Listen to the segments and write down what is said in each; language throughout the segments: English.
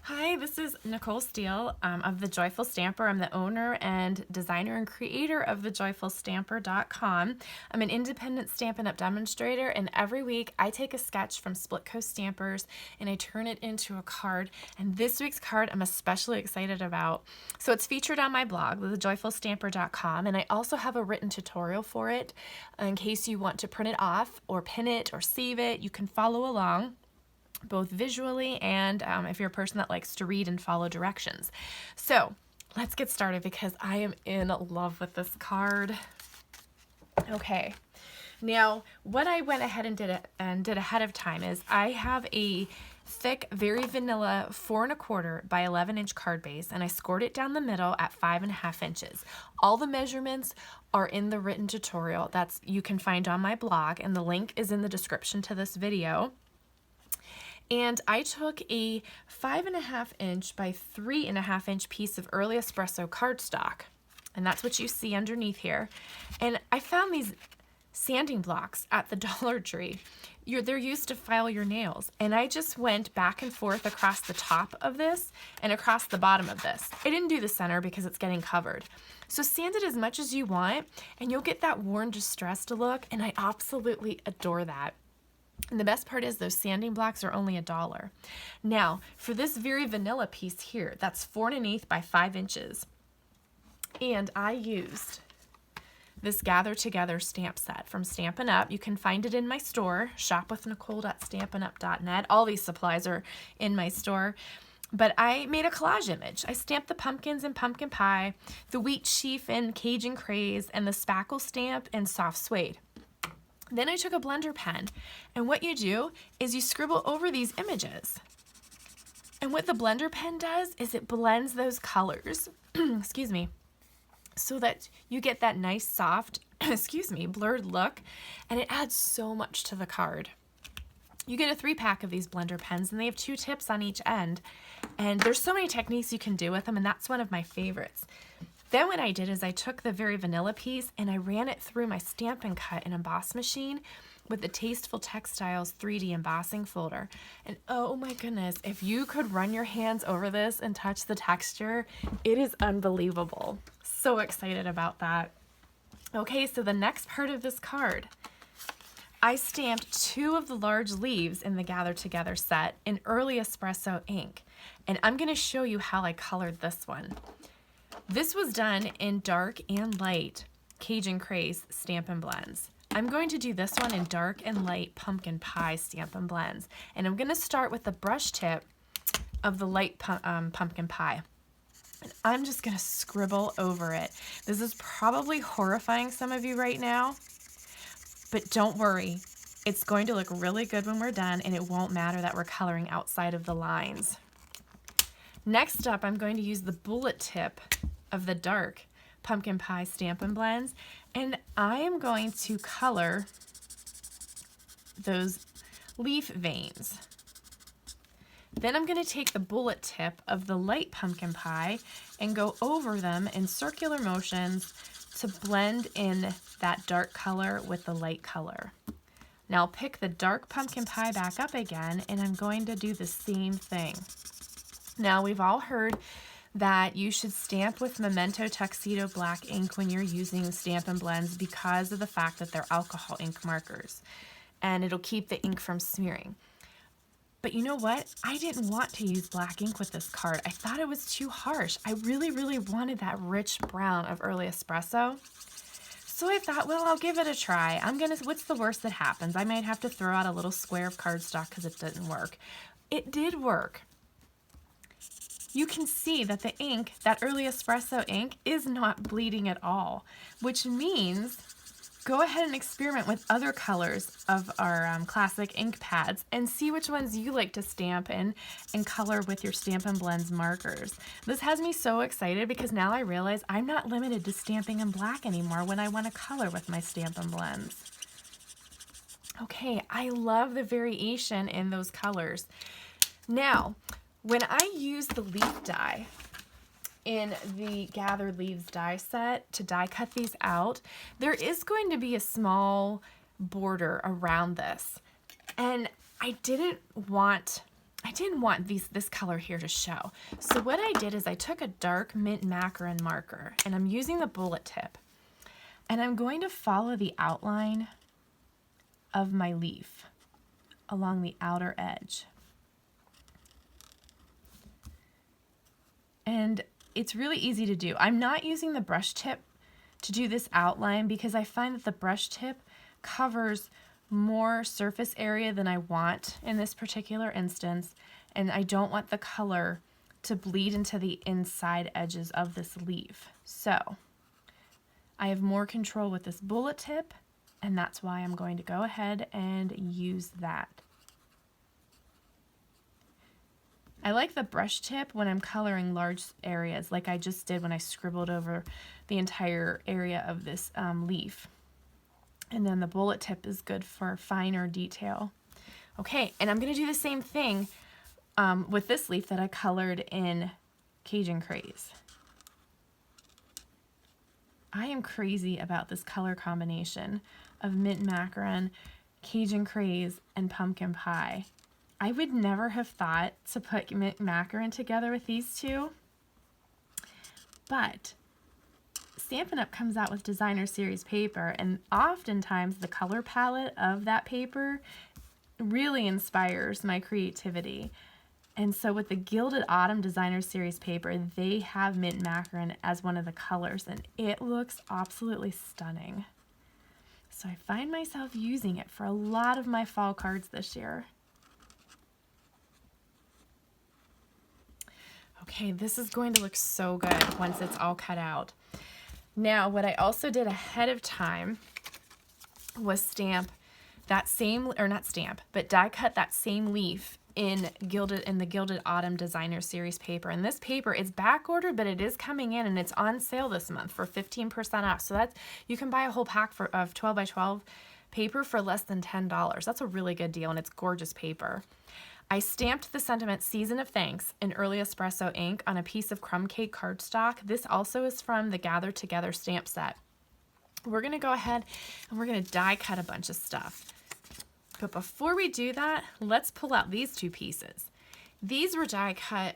Hi, this is Nicole Steele of The Joyful Stamper. I'm the owner and designer and creator of thejoyfulstamper.com. I'm an independent Stampin' Up! Demonstrator, and every week I take a sketch from Split Coast Stampers and I turn it into a card. And this week's card I'm especially excited about. So it's featured on my blog, thejoyfulstamper.com, and I also have a written tutorial for it in case you want to print it off or pin it or save it. You can follow along, both visually and if you're a person that likes to read and follow directions. So let's get started because I am in love with this card. Okay, now what I went ahead and did ahead of time is I have a thick, very vanilla 4 1/4 by 11-inch card base, and I scored it down the middle at 5.5 inches. All the measurements are in the written tutorial that's you can find on my blog, and the link is in the description to this video. And I took a 5.5 inch by 3.5 inch piece of early espresso cardstock, and that's what you see underneath here. And I found these sanding blocks at the Dollar Tree. They're used to file your nails, and I just went back and forth across the top of this and across the bottom of this. I didn't do the center because it's getting covered. So sand it as much as you want, and you'll get that worn, distressed look, and I absolutely adore that. And the best part is those sanding blocks are only $1. Now, for this very vanilla piece here, that's 4 1/8 by 5 inches. And I used this Gather Together stamp set from Stampin' Up. You can find it in my store, shopwithnicole.stampinup.net. All these supplies are in my store. But I made a collage image. I stamped the pumpkins in pumpkin pie, the wheat sheaf in Cajun craze, and the spackle stamp in soft suede. Then I took a blender pen, and what you do is you scribble over these images. And what the blender pen does is it blends those colors, excuse me, so that you get that nice soft, blurred look, and it adds so much to the card. You get a 3-pack of these blender pens, and they have 2 tips on each end, and there's so many techniques you can do with them, and that's one of my favorites. Then what I did is I took the very vanilla piece and I ran it through my Stampin' Cut and Emboss machine with the Tasteful Textiles 3D embossing folder. And oh my goodness, if you could run your hands over this and touch the texture, it is unbelievable. So excited about that. Okay, so the next part of this card, I stamped 2 of the large leaves in the Gather Together set in early espresso ink. And I'm going to show you how I colored this one. This was done in dark and light Cajun Craze Stampin' Blends. I'm going to do this one in dark and light Pumpkin Pie Stampin' Blends. And I'm going to start with the brush tip of the light Pumpkin Pie. And I'm just going to scribble over it. This is probably horrifying some of you right now, but don't worry. It's going to look really good when we're done, and it won't matter that we're coloring outside of the lines. Next up, I'm going to use the bullet tip of the dark Pumpkin Pie Stampin' Blends, and I am going to color those leaf veins. Then I'm going to take the bullet tip of the light Pumpkin Pie and go over them in circular motions to blend in that dark color with the light color. Now I'll pick the dark Pumpkin Pie back up again, and I'm going to do the same thing. Now, we've all heard that you should stamp with Memento Tuxedo black ink when you're using Stampin' Blends because of the fact that they're alcohol ink markers, and it'll keep the ink from smearing. But you know what? I didn't want to use black ink with this card. I thought it was too harsh. I really, really wanted that rich brown of early espresso. So I thought, well, I'll give it a try. What's the worst that happens? I might have to throw out a little square of cardstock because it didn't work. It did work. You can see that the ink, that early espresso ink, is not bleeding at all, which means go ahead and experiment with other colors of our classic ink pads and see which ones you like to stamp in and color with your Stampin' Blends markers. This has me so excited because now I realize I'm not limited to stamping in black anymore when I want to color with my Stampin' Blends. Okay, I love the variation in those colors. Now, when I use the leaf die in the Gather Leaves die set to die cut these out, there is going to be a small border around this. And I didn't want I didn't want this color here to show. So what I did is I took a dark mint macaron marker, and I'm using the bullet tip, and I'm going to follow the outline of my leaf along the outer edge. And it's really easy to do. I'm not using the brush tip to do this outline because I find that the brush tip covers more surface area than I want in this particular instance, and I don't want the color to bleed into the inside edges of this leaf. So I have more control with this bullet tip, and that's why I'm going to go ahead and use that. I like the brush tip when I'm coloring large areas like I just did when I scribbled over the entire area of this leaf. And then the bullet tip is good for finer detail. Okay, and I'm going to do the same thing with this leaf that I colored in Cajun Craze. I am crazy about this color combination of mint macaron, Cajun Craze, and pumpkin pie. I would never have thought to put mint macaron together with these two, but Stampin' Up! Comes out with designer series paper, and oftentimes the color palette of that paper really inspires my creativity. And so with the Gilded Autumn designer series paper, they have mint macaron as one of the colors, and it looks absolutely stunning. So I find myself using it for a lot of my fall cards this year. Okay, this is going to look so good once it's all cut out. Now, what I also did ahead of time was stamp that same, or not stamp, but die cut that same leaf in the Gilded Autumn designer series paper. And this paper is back ordered, but it is coming in, and it's on sale this month for 15% off. So that's, you can buy a whole pack of 12 by 12 paper for less than $10. That's a really good deal, and it's gorgeous paper. I stamped the sentiment Season of Thanks in early espresso ink on a piece of crumb cake cardstock. This also is from the Gather Together stamp set. We're going to go ahead and we're going to die cut a bunch of stuff. But before we do that, let's pull out these two pieces. These were die cut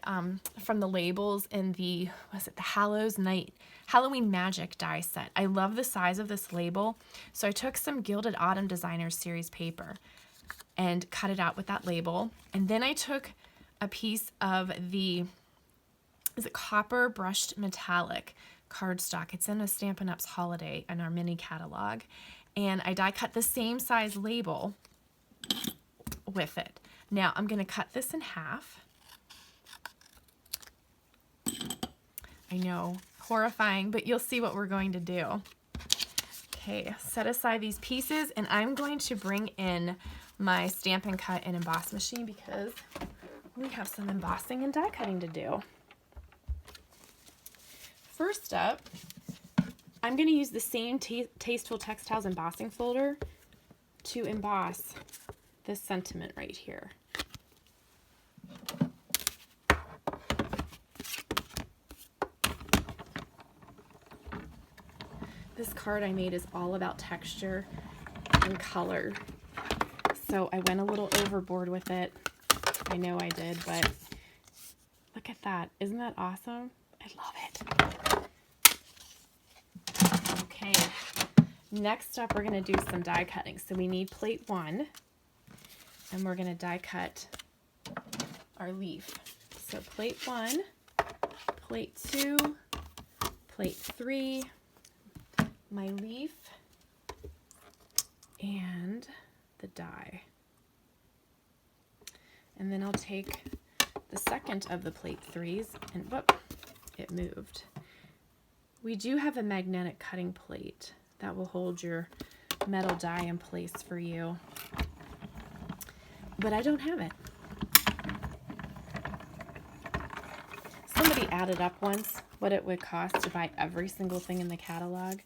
from the labels in the, the Halloween Magic die set. I love the size of this label, so I took some Gilded Autumn Designers series paper and cut it out with that label. And then I took a piece of the, copper brushed metallic cardstock. It's in a Stampin' Up's Holiday in our mini catalog. And I die cut the same size label with it. Now I'm gonna cut this in half. I know, horrifying, but you'll see what we're going to do. Okay, set aside these pieces, and I'm going to bring in my Stampin' Cut and Emboss machine because we have some embossing and die cutting to do. First up, I'm going to use the same Tasteful Textiles embossing folder to emboss this sentiment right here. This card I made is all about texture and color. So I went a little overboard with it. I know I did, but look at that. Isn't that awesome? I love it. Okay, next up we're going to do some die cutting. So we need plate 1, and we're going to die cut our leaf. So plate 1, plate 2, plate 3, my leaf, and the die. And then I'll take the second of the plate 3s, and whoop, it moved. We do have a magnetic cutting plate that will hold your metal die in place for you, but I don't have it. Somebody added up once what it would cost to buy every single thing in the catalog.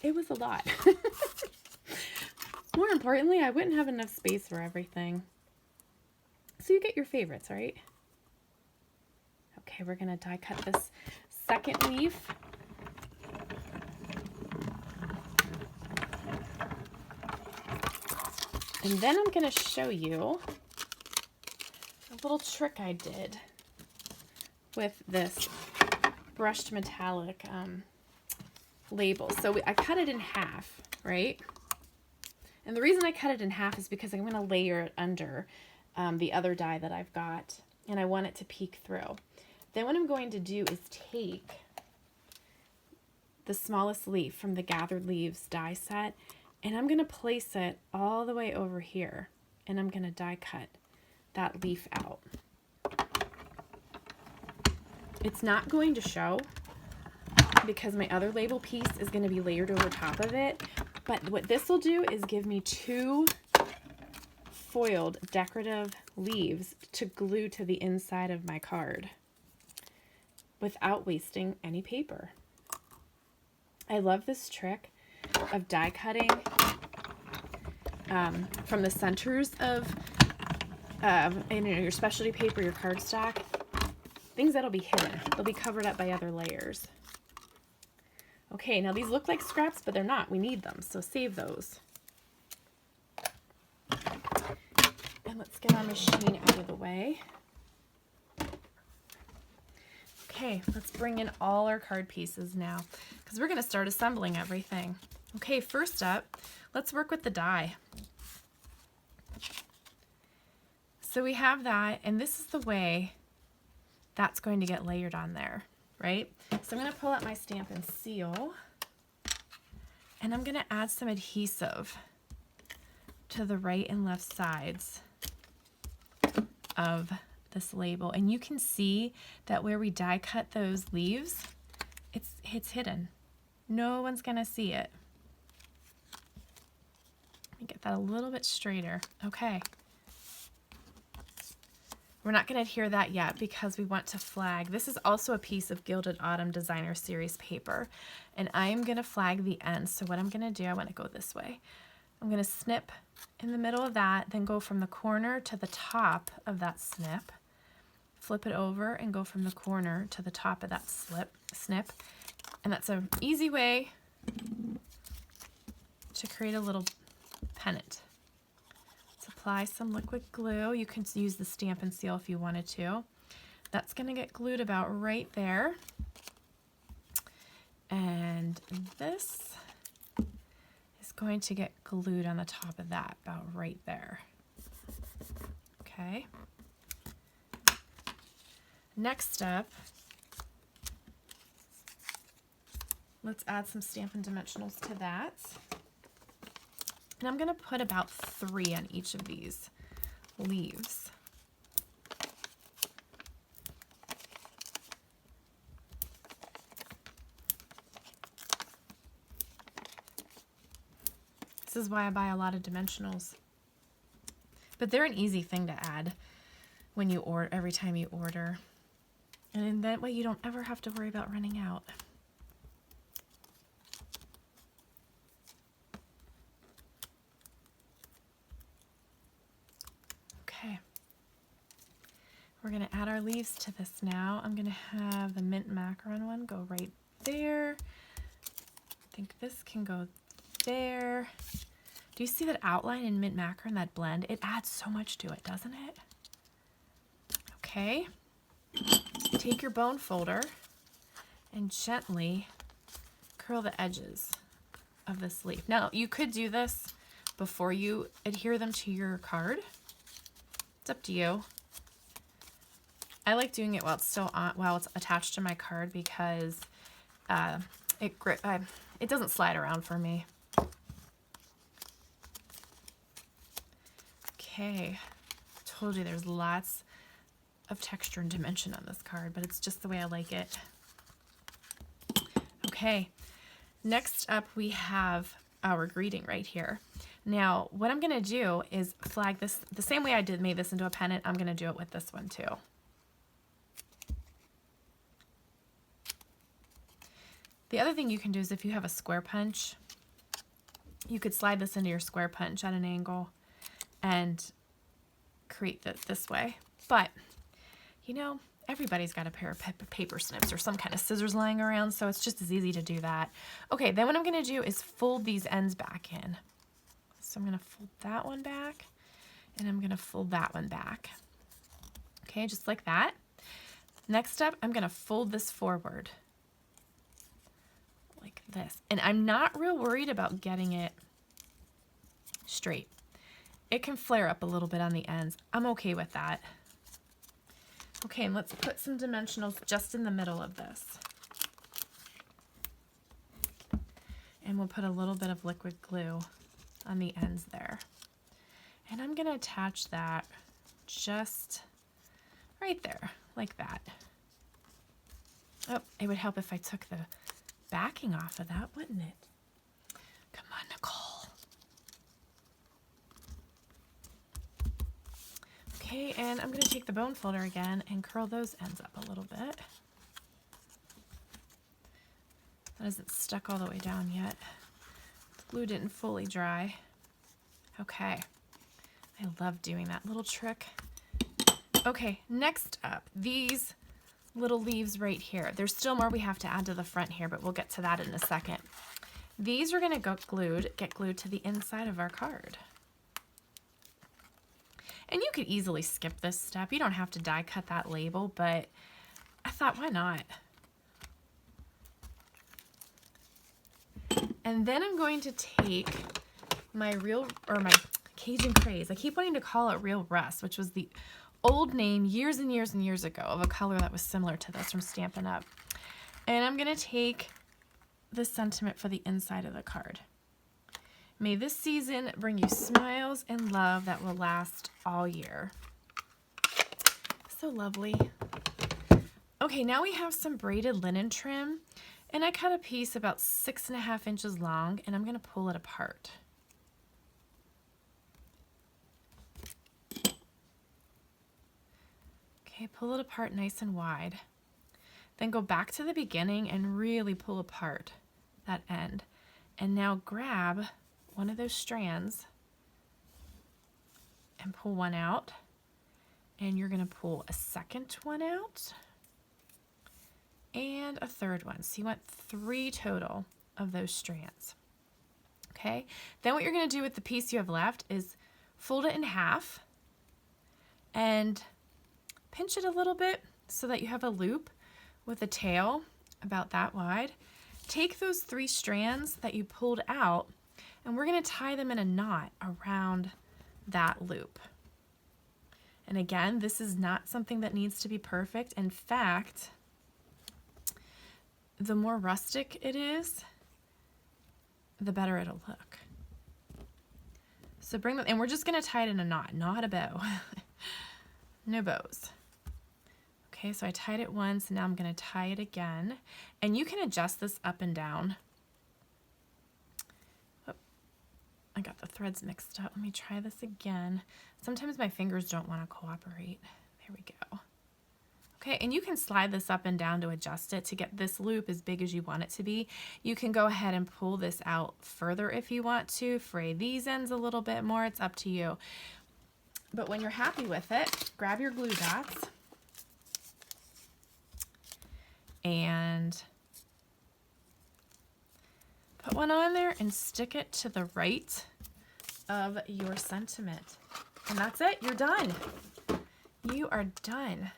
It was a lot. More importantly, I wouldn't have enough space for everything. So you get your favorites, right? Okay, we're gonna die cut this second leaf. And then I'm gonna show you, oh little trick I did with this brushed metallic label. So I cut it in half, right? And the reason I cut it in half is because I'm going to layer it under the other die that I've got, and I want it to peek through. Then what I'm going to do is take the smallest leaf from the Gathered Leaves die set, and I'm going to place it all the way over here, and I'm going to die cut that leaf out. It's not going to show because my other label piece is going to be layered over top of it, but what this will do is give me 2 foiled decorative leaves to glue to the inside of my card without wasting any paper. I love this trick of die cutting from the centers of your specialty paper, your cardstock, things that'll be hidden. They'll be covered up by other layers. Okay, now these look like scraps, but they're not. We need them, so save those. And let's get our machine out of the way. Okay, let's bring in all our card pieces now, because we're going to start assembling everything. Okay, first up, let's work with the die. So we have that, and this is the way that's going to get layered on there, right? So I'm going to pull out my Stampin' Seal, and I'm going to add some adhesive to the right and left sides of this label. And you can see that where we die cut those leaves, it's hidden. No one's going to see it. Let me get that a little bit straighter. Okay. We're not going to adhere that yet because we want to flag. This is also a piece of Gilded Autumn Designer Series paper, and I'm going to flag the ends. So what I'm going to do, I want to go this way. I'm going to snip in the middle of that, then go from the corner to the top of that snip, flip it over, and go from the corner to the top of that snip. And that's an easy way to create a little pennant. Apply some liquid glue. You can use the Stampin' Seal if you wanted to. That's going to get glued about right there. And this is going to get glued on the top of that, about right there. Okay. Next up, let's add some Stampin' Dimensionals to that. And I'm going to put about 3 on each of these leaves. This is why I buy a lot of dimensionals. But they're an easy thing to add when you order, every time you order. And in that way you don't ever have to worry about running out. We're going to add our leaves to this now. I'm going to have the mint macaron one go right there. I think this can go there. Do you see that outline in mint macaron, that blend? It adds so much to it, doesn't it? Okay. Take your bone folder and gently curl the edges of this leaf. Now, you could do this before you adhere them to your card. It's up to you. I like doing it while it's still on, while it's attached to my card, because it doesn't slide around for me. Okay, told you there's lots of texture and dimension on this card, but it's just the way I like it. Okay, next up we have our greeting right here. Now, what I'm going to do is flag this the same way I made this into a pennant. I'm going to do it with this one too. The other thing you can do is, if you have a square punch, you could slide this into your square punch at an angle and create this way. But, you know, everybody's got a pair of paper snips or some kind of scissors lying around, so it's just as easy to do that. Okay, then what I'm going to do is fold these ends back in. So I'm going to fold that one back, and I'm going to fold that one back. Okay, just like that. Next up, I'm gonna fold this forward like this. And I'm not real worried about getting it straight. It can flare up a little bit on the ends. I'm okay with that. Okay, and let's put some dimensionals just in the middle of this. And we'll put a little bit of liquid glue on the ends there. And I'm gonna attach that just right there, like that. Oh, it would help if I took the backing off of that, wouldn't it? Come on, Nicole. Okay, and I'm gonna take the bone folder again and curl those ends up a little bit. That isn't stuck all the way down yet. The glue didn't fully dry. Okay, I love doing that little trick. Okay, next up, these little leaves right here. There's still more we have to add to the front here, but we'll get to that in a second. These are gonna get glued to the inside of our card. And you could easily skip this step. You don't have to die cut that label, but I thought, why not? And then I'm going to take my my Cajun Craze. I keep wanting to call it Real Rust, which was the old name years and years and years ago of a color that was similar to this from Stampin' Up. And I'm gonna take the sentiment for the inside of the card. May this season bring you smiles and love that will last all year. So lovely. Okay, now we have some braided linen trim, and I cut a piece about 6.5 inches long, and I'm gonna pull it apart. Okay, pull it apart nice and wide. Then go back to the beginning and really pull apart that end. And now grab one of those strands and pull one out. And you're gonna pull a second one out and a third one. So you want 3 total of those strands. Okay, then what you're gonna do with the piece you have left is fold it in half and pinch it a little bit so that you have a loop with a tail about that wide. Take those 3 strands that you pulled out, and we're gonna tie them in a knot around that loop. And again, this is not something that needs to be perfect. In fact, the more rustic it is, the better it'll look. So bring them, and we're just gonna tie it in a knot, not a bow. No bows. Okay, so I tied it once, and now I'm gonna tie it again. And you can adjust this up and down. Oh, I got the threads mixed up. Let me try this again. Sometimes my fingers don't wanna cooperate. There we go. Okay, and you can slide this up and down to adjust it to get this loop as big as you want it to be. You can go ahead and pull this out further if you want to, fray these ends a little bit more, it's up to you. But when you're happy with it, grab your glue dots and put one on there and stick it to the right of your sentiment. And that's it, you're done. You are done.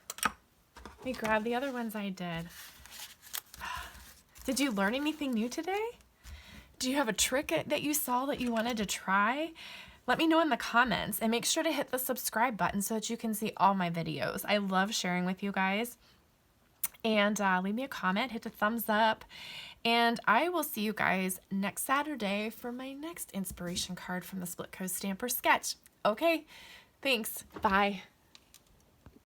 Let me grab the other ones I did. Did you learn anything new today? Do you have a trick that you saw that you wanted to try? Let me know in the comments, and make sure to hit the subscribe button so that you can see all my videos. I love sharing with you guys. And leave me a comment, hit the thumbs up, and I will see you guys next Saturday for my next inspiration card from the Split Coast Stamper sketch. Okay, thanks. Bye.